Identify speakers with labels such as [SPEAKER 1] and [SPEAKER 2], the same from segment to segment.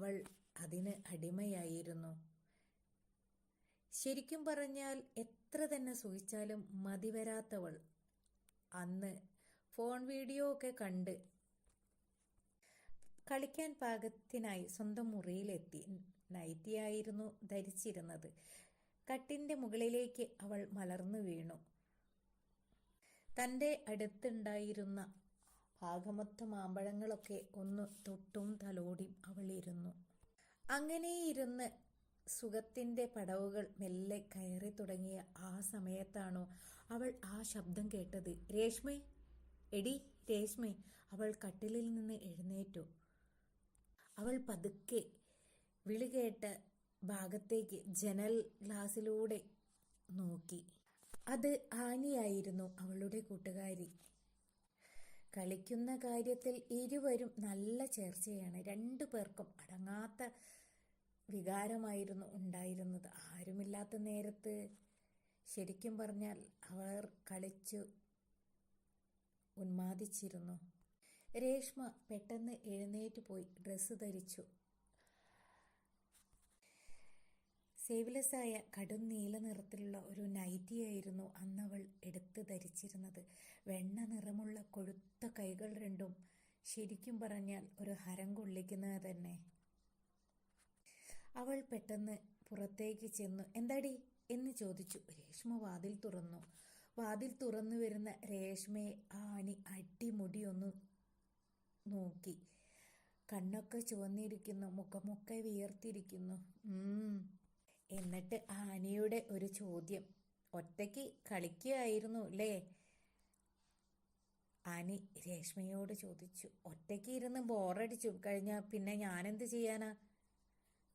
[SPEAKER 1] അവൾ അതിന് അടിമയായിരുന്നു. ശരിക്കും പറഞ്ഞാൽ എത്ര തന്നെ സുഖിച്ചാലും മതിവരാത്തവൾ അന്ന് ഫോൺ വീഡിയോ ഒക്കെ കണ്ട് കളിക്കാൻ പാകത്തിനായി സ്വന്തം മുറിയിലെത്തി. നൈറ്റിയായിരുന്നു ധരിച്ചിരുന്നത്. കട്ടിന്റെ മുകളിലേക്ക് അവൾ മലർന്നു വീണു. തൻ്റെ അടുത്തുണ്ടായിരുന്ന ഭാഗമൊത്ത മാമ്പഴങ്ങളൊക്കെ ഒന്ന് തൊട്ടും തലോടിയും അവൾ ഇരുന്നു. അങ്ങനെയിരുന്ന് സുഖത്തിന്റെ പടവുകൾ മെല്ലെ കയറി തുടങ്ങിയ ആ സമയത്താണോ അവൾ ആ ശബ്ദം കേട്ടത്. രേഷ്മേ, എടി രേഷ്മേ. അവൾ കട്ടിലിൽ നിന്ന് എഴുന്നേറ്റു. അവൾ പതുക്കെ വിളി കേട്ട ഭാഗത്തേക്ക് ജനൽ ഗ്ലാസിലൂടെ നോക്കി. അത് ആനിയായിരുന്നു, അവളുടെ കൂട്ടുകാരി. കളിക്കുന്ന കാര്യത്തിൽ ഇരുവരും നല്ല ചേർച്ചയാണ്. രണ്ടു പേർക്കും അടങ്ങാത്ത വികാരമായിരുന്നു ഉണ്ടായിരുന്നത്. ആരുമില്ലാത്ത നേരത്ത് ശരിക്കും പറഞ്ഞാൽ അവർ കളിച്ചു ഉന്മാദിച്ചിരുന്നു. രേഷ്മ പെട്ടെന്ന് എഴുന്നേറ്റ് പോയി ഡ്രസ്സ് ധരിച്ചു. സേവ്ലെസ്സായ കടും നീല നിറത്തിലുള്ള ഒരു നൈറ്റിയായിരുന്നു അന്നവൾ എടുത്ത് ധരിച്ചിരുന്നത്. വെണ്ണ നിറമുള്ള കൊഴുത്ത കൈകൾ രണ്ടും ശരിക്കും പറഞ്ഞാൽ ഒരു ഹരം കൊള്ളിക്കുന്നത് തന്നെ. അവൾ പെട്ടെന്ന് പുറത്തേക്ക് ചെന്നു. എന്താടി എന്ന് ചോദിച്ചു. രേഷ്മ വാതിൽ തുറന്നു. വാതിൽ തുറന്നു വരുന്ന രേഷ്മയെ ആനി അടിമുടിയൊന്നു നോക്കി. കണ്ണൊക്കെ ചുവന്നിരിക്കുന്നു, മുഖമൊക്കെ വിയർത്തിരിക്കുന്നു. എന്നിട്ട് ആനിയുടെ ഒരു ചോദ്യം. ഒറ്റയ്ക്ക് കളിക്കുകയായിരുന്നു അല്ലേ? ആനി രേഷ്മയോട് ചോദിച്ചു. ഒറ്റയ്ക്ക് ഇരുന്ന് ബോറടിച്ചു കഴിഞ്ഞാൽ പിന്നെ ഞാനെന്ത് ചെയ്യാനാ?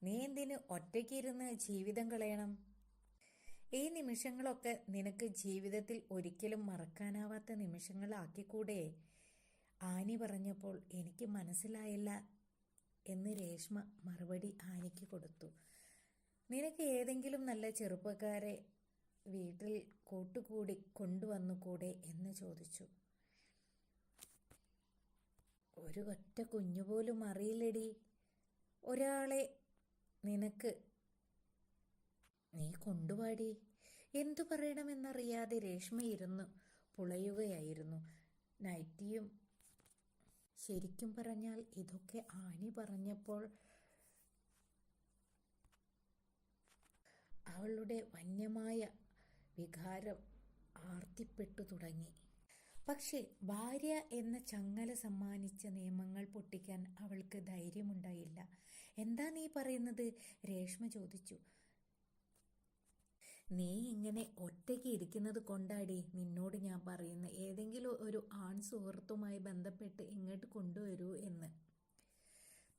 [SPEAKER 1] നീ എന്തിന് ഒറ്റയ്ക്ക് ഇരുന്ന് ജീവിതം കളയണം? ഈ നിമിഷങ്ങളൊക്കെ നിനക്ക് ജീവിതത്തിൽ ഒരിക്കലും മറക്കാനാവാത്ത നിമിഷങ്ങളാക്കിക്കൂടെ? ആനി പറഞ്ഞപ്പോൾ എനിക്ക് മനസ്സിലായില്ല എന്ന് രേഷ്മ മറുപടി ആനിക്ക് കൊടുത്തു. നിനക്ക് ഏതെങ്കിലും നല്ല ചെറുപ്പക്കാരെ വീട്ടിൽ കൂട്ടുകൂടി കൊണ്ടുവന്നുകൂടെ എന്ന് ചോദിച്ചു. ഒരു ഒറ്റ കുഞ്ഞുപോലും അറിയില്ലടി. ഒരാളെ നിനക്ക് നീ കൊണ്ടുപാടി. എന്തു പറയണമെന്നറിയാതെ രേഷ്മ ഇരുന്ന് പുളയുകയായിരുന്നു. നൈറ്റിയും. ശരിക്കും പറഞ്ഞാൽ ഇതൊക്കെ ആനി പറഞ്ഞപ്പോൾ അവളുടെ വന്യമായ വികാരം ആർത്തിപ്പെട്ടു തുടങ്ങി. പക്ഷേ ഭാര്യ എന്ന ചങ്ങല സമ്മാനിച്ച നിയമങ്ങൾ പൊട്ടിക്കാൻ അവൾക്ക് ധൈര്യമുണ്ടായില്ല. എന്താ നീ പറയുന്നത്? രേഷ്മ ചോദിച്ചു. നീ ഇങ്ങനെ ഒറ്റയ്ക്ക് ഇരിക്കുന്നത് കൊണ്ടാടി നിന്നോട് ഞാൻ പറയുന്നത് ഏതെങ്കിലും ഒരു ആൺ സുഹൃത്തുമായി ബന്ധപ്പെട്ട് ഇങ്ങോട്ട് കൊണ്ടുവരൂ എന്ന്.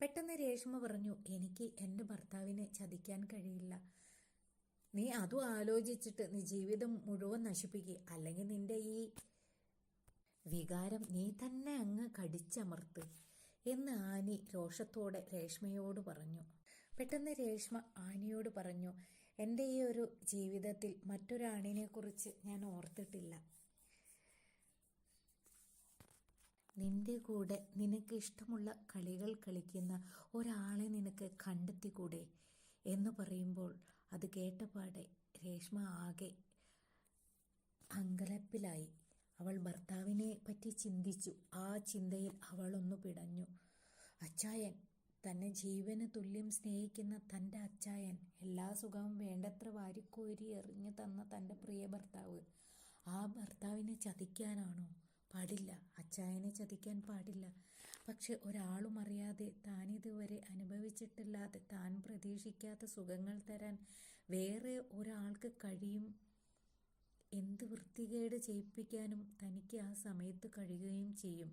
[SPEAKER 1] പെട്ടെന്ന് രേഷ്മ പറഞ്ഞു. എനിക്ക് എൻ്റെ ഭർത്താവിനെ ചതിക്കാൻ കഴിയില്ല. നീ അതും ആലോചിച്ചിട്ട് നീ ജീവിതം മുഴുവൻ നശിപ്പിക്കുക. അല്ലെങ്കിൽ നിന്റെ ഈ വികാരം നീ തന്നെ അങ്ങ് കടിച്ചമർത്ത് എന്ന് ആനി രോഷത്തോടെ രേഷ്മയോട് പറഞ്ഞു. പെട്ടെന്ന് രേഷ്മ ആനിയോട് പറഞ്ഞു. എൻ്റെ ഈ ഒരു ജീവിതത്തിൽ മറ്റൊരാണിനെ കുറിച്ച് ഞാൻ ഓർത്തിട്ടില്ല. നിന്റെ കൂടെ നിനക്ക് ഇഷ്ടമുള്ള കളികൾ കളിക്കുന്ന ഒരാളെ നിനക്ക് കണ്ടെത്തിക്കൂടെ എന്ന് പറയുമ്പോൾ അത് കേട്ടപാടെ രേഷ്മ ആകെ അങ്കലപ്പിലായി. അവൾ ഭർത്താവിനെ പറ്റി ചിന്തിച്ചു. ആ ചിന്തയിൽ അവളൊന്നു പിടഞ്ഞു. അച്ചായൻ, തന്നെ ജീവന് തുല്യം സ്നേഹിക്കുന്ന തൻ്റെ അച്ചായൻ, എല്ലാ സുഖവും വേണ്ടത്ര വാരിക്കോരി എറിഞ്ഞു തന്ന തൻ്റെ പ്രിയ ഭർത്താവ്, ആ ഭർത്താവിനെ ചതിക്കാനാണോ? പാടില്ല. അച്ചായനെ ചതിക്കാൻ പാടില്ല. പക്ഷെ ഒരാളും അറിയാതെ താനിതുവരെ അനുഭവിച്ചിട്ടില്ലാതെ താൻ പ്രതീക്ഷിക്കാത്ത സുഖങ്ങൾ തരാൻ വേറെ ഒരാൾക്ക് കഴിയും. എന്ത് വൃത്തികേട് ചെയ്യിപ്പിക്കാനും തനിക്ക് ആ സമയത്ത് കഴിയുകയും ചെയ്യും.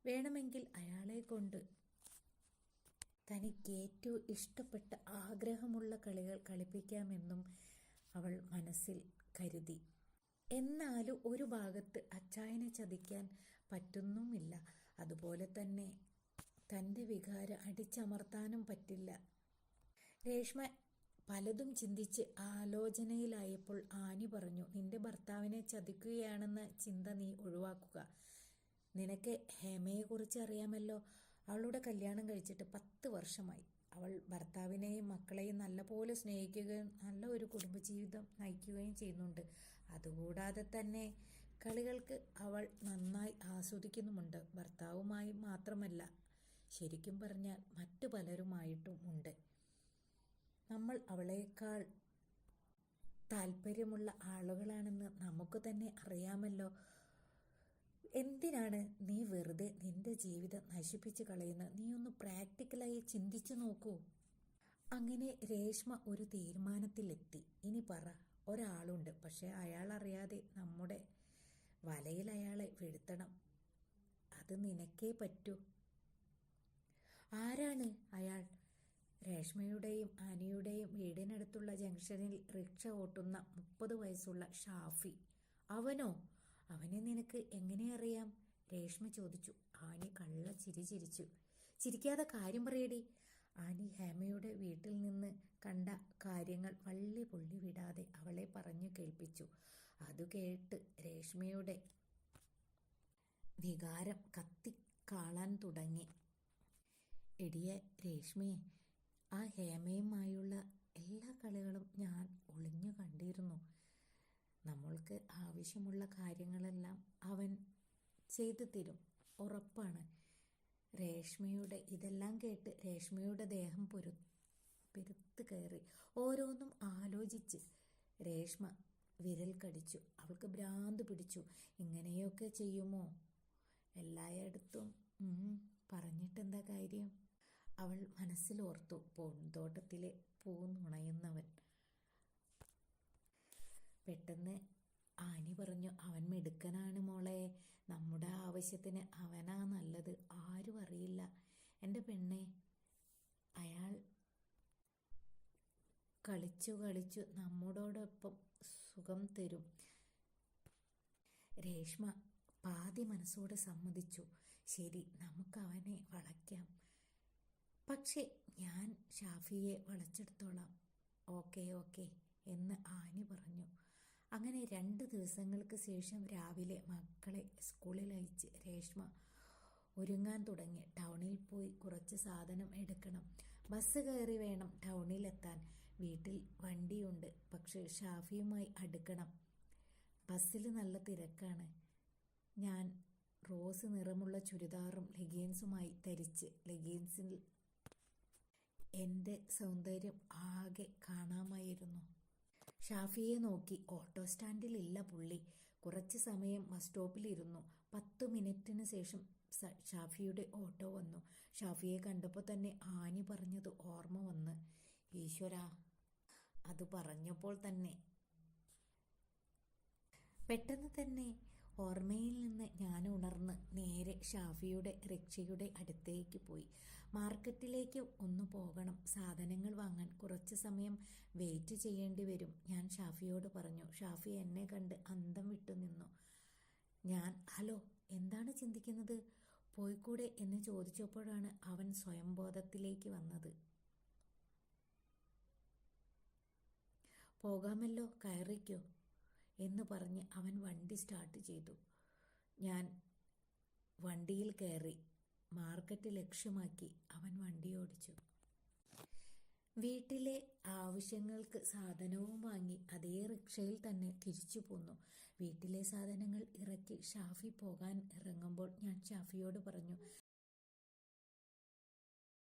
[SPEAKER 1] വേണമെങ്കിൽ അയാളെ കൊണ്ട് തനിക്ക് ഏറ്റവും ഇഷ്ടപ്പെട്ട ആഗ്രഹമുള്ള കളികൾ കളിപ്പിക്കാമെന്നും അവൾ മനസ്സിൽ കരുതി. എന്നാലും ഒരു ഭാഗത്ത് അച്ചായനെ ചതിക്കാൻ പറ്റുന്നുമില്ല. അതുപോലെ തന്നെ തൻ്റെ വികാരം അടിച്ചമർത്താനും പറ്റില്ല. രേഷ്മ പലതും ചിന്തിച്ച് ആലോചനയിലായപ്പോൾ ആനി പറഞ്ഞു. നിന്റെ ഭർത്താവിനെ ചതിക്കുകയാണെന്ന ചിന്ത നീ ഒഴിവാക്കുക. നിനക്ക് ഹേമയെക്കുറിച്ച് അറിയാമല്ലോ. അവളുടെ കല്യാണം കഴിച്ചിട്ട് 10 വർഷമായി. അവൾ ഭർത്താവിനെയും മക്കളെയും നല്ലപോലെ സ്നേഹിക്കുകയും നല്ല ഒരു കുടുംബജീവിതം നയിക്കുകയും ചെയ്യുന്നുണ്ട്. അതുകൂടാതെ തന്നെ കളികൾക്ക് അവൾ നന്നായി ആസ്വദിക്കുന്നുമുണ്ട്. ഭർത്താവുമായി മാത്രമല്ല, ശരിക്കും പറഞ്ഞാൽ മറ്റു പലരുമായിട്ടും ഉണ്ട്. നമ്മൾ അവളേക്കാൾ താല്പര്യമുള്ള ആളുകളാണെന്ന് നമുക്ക് തന്നെ അറിയാമല്ലോ. എന്തിനാണ് നീ വെറുതെ നിന്റെ ജീവിതം നശിപ്പിച്ച് കളയുന്നത്? നീ ഒന്ന് പ്രാക്ടിക്കലായി ചിന്തിച്ചു നോക്കൂ. അങ്ങനെ രേഷ്മ ഒരു തീരുമാനത്തിലെത്തി. ഇനി പറ, ഒരാളുണ്ട്, പക്ഷെ അയാൾ അറിയാതെ നമ്മുടെ വലയിൽ അയാളെ വീഴ്ത്തണം. അത് നിനക്കേ പറ്റൂ. ആരാണ് അയാൾ? രേഷ്മയുടെയും ആനിയുടെയും വീടിനടുത്തുള്ള ജംഗ്ഷനിൽ റിക്ഷ ഓട്ടുന്ന 30 വയസ്സുള്ള ഷാഫി. അവനോ? അവനെ നിനക്ക് എങ്ങനെ അറിയാം? രേഷ്മ ചോദിച്ചു. ആനി കള്ള ചിരി ചിരിച്ചു. ചിരിക്കാതെ കാര്യം പറയടി. ആനി ഹേമയുടെ വീട്ടിൽ നിന്ന് കണ്ട കാര്യങ്ങൾ വള്ളി പുള്ളി വിടാതെ അവളെ പറഞ്ഞു കേൾപ്പിച്ചു. അതു കേട്ട് രേഷ്മയുടെ വികാരം കത്തിക്കാളാൻ തുടങ്ങി. എടിയെ രേഷ്മയെ, ആ ഹേമയുമായുള്ള എല്ലാ കളികളും ഞാൻ ഒളിഞ്ഞു കണ്ടിരുന്നു. നമ്മൾക്ക് ആവശ്യമുള്ള കാര്യങ്ങളെല്ലാം അവൻ ചെയ്തു തരും, ഉറപ്പാണ്. രേഷ്മയുടെ ഇതെല്ലാം കേട്ട് രേഷ്മയുടെ ദേഹം പെരുത്ത് കയറി. ഓരോന്നും ആലോചിച്ച് രേഷ്മ വിരൽ കടിച്ചു. അവൾക്ക് ഭ്രാന്ത് പിടിച്ചു. ഇങ്ങനെയൊക്കെ ചെയ്യുമോ? എല്ലായിടത്തും പറഞ്ഞിട്ടെന്താ കാര്യം? അവൾ മനസ്സിലോർത്തു. പൂന്തോട്ടത്തിലെ പൂ നുണയുന്നവൻ. പെട്ടെന്ന് ആനി പറഞ്ഞു, അവൻ മിടുക്കനാണ് മോളെ. നമ്മുടെ ആവശ്യത്തിന് അവനാ നല്ലത്. ആരും അറിയില്ല എൻ്റെ പെണ്ണെ. അയാൾ കളിച്ചു കളിച്ചു നമ്മോടൊപ്പം സുഖം തരും. രേഷ്മ പാതി മനസ്സോടെ സമ്മതിച്ചു. ശരി, നമുക്ക് അവനെ വളയ്ക്കാം. പക്ഷെ ഞാൻ ഷാഫിയെ വളച്ചെടുത്തോളാം. ഓക്കെ ഓക്കെ എന്ന് ആനി പറഞ്ഞു. അങ്ങനെ 2 ദിവസങ്ങൾക്ക് ശേഷം രാവിലെ മക്കളെ സ്കൂളിൽ അയച്ച് രേഷ്മ ഒരുങ്ങാൻ തുടങ്ങി. ടൗണിൽ പോയി കുറച്ച് സാധനം എടുക്കണം. ബസ് കയറി വേണം ടൗണിലെത്താൻ. വീട്ടിൽ വണ്ടിയുണ്ട്, പക്ഷെ ഷാഫിയുമായി അടുക്കണം. ബസ്സിൽ നല്ല തിരക്കാണ്. ഞാൻ റോസ് നിറമുള്ള ചുരിദാറും ലെഗിൻസുമായി ധരിച്ച് ലെഗിൻസിൽ എൻ്റെ സൗന്ദര്യം ആകെ കാണാമായിരുന്നു. ഷാഫിയെ നോക്കി. ഓട്ടോ സ്റ്റാൻഡിലില്ല പുള്ളി. കുറച്ച് സമയം ബസ് സ്റ്റോപ്പിലിരുന്നു. 10 മിനിറ്റിന് ശേഷം ഷാഫിയുടെ ഓട്ടോ വന്നു. ഷാഫിയെ കണ്ടപ്പോൾ തന്നെ ആനി പറഞ്ഞത് ഓർമ്മ വന്ന്. ഈശ്വരാ, അത് പറഞ്ഞപ്പോൾ തന്നെ പെട്ടെന്ന് തന്നെ ഓർമ്മയിൽ നിന്ന് ഞാൻ ഉണർന്ന് നേരെ ഷാഫിയുടെ റിക്ഷയുടെ അടുത്തേക്ക് പോയി. മാർക്കറ്റിലേക്ക് ഒന്ന് പോകണം. സാധനങ്ങൾ വാങ്ങാൻ കുറച്ച് സമയം വെയിറ്റ് ചെയ്യേണ്ടി വരും, ഞാൻ ഷാഫിയോട് പറഞ്ഞു. ഷാഫി എന്നെ കണ്ട് അന്തം വിട്ടു നിന്നു. ഞാൻ ഹലോ, എന്താണ് ചിന്തിക്കുന്നത്? പോയിക്കൂടെ എന്ന് ചോദിച്ചപ്പോഴാണ് അവൻ സ്വയംബോധത്തിലേക്ക് വന്നത്. പോകാമല്ലോ, കയറിക്കോ എന്ന് പറഞ്ഞ് അവൻ വണ്ടി സ്റ്റാർട്ട് ചെയ്തു. ഞാൻ വണ്ടിയിൽ കയറി. മാർക്കറ്റ് ലക്ഷ്യമാക്കി അവൻ വണ്ടി ഓടിച്ചു. വീട്ടിലെ ആവശ്യങ്ങൾക്ക് സാധനവും വാങ്ങി അതേ റിക്ഷയിൽ തന്നെ തിരിച്ചു പോന്നു. വീട്ടിലെ സാധനങ്ങൾ ഇറക്കി ഷാഫി പോകാൻ ഇറങ്ങുമ്പോൾ ഞാൻ ഷാഫിയോട് പറഞ്ഞു,